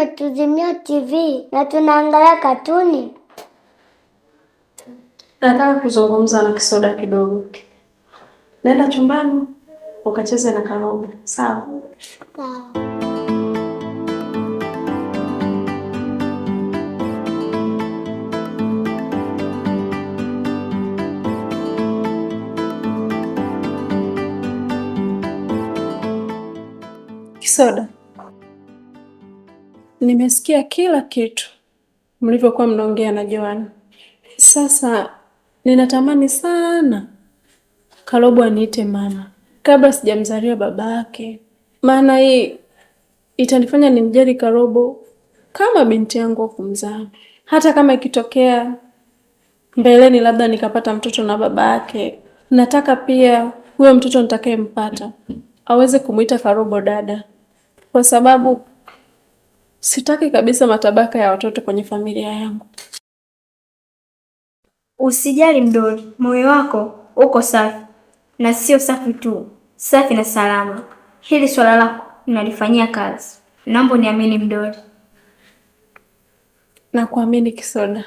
umetuzimia TV na tunaangalia katuni? Nataka kuzungumza na Kisoda kidogo. Nenda chumbani ukacheze na Karobo. Sawa? Sawa. Kisoda, nimesikia kila kitu mlivyokuwa mnaongea na Joan. Sasa ninatamani sana Karobo aniite mama kabla sijamzalia baba yake, maana hii itanifanya nimjali Karobo kama binti yangu wa kumzaa. Hata kama ikitokea mbeleni labda nikapata mtoto na baba yake, nataka pia huyo mtoto nitakayempata aweze kumuita Karobo dada, kwa sababu sitaki kabisa matabaka ya watoto kwenye familia yangu. Usijali mdoli, moyo wako uko safi, na sio safi tu, safi na salama. Hili swala lako nalifanyia kazi. Naomba niamini mdoli. Na kuamini Kisoda.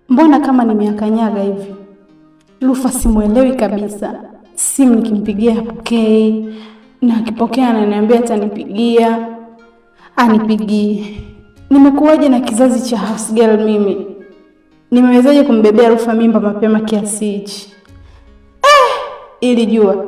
Mbona kama nimeakanyaga hivi? Lufa simuelewi kabisa. Simu nikimpigia hapokei, na akipokea ananiambia atanipigia. Anipigie. Nimekuwaje na kizazi cha house girl mimi? Nimewezaje kumbebea Lufa mimba mapema kiasi hichi? Ili jua.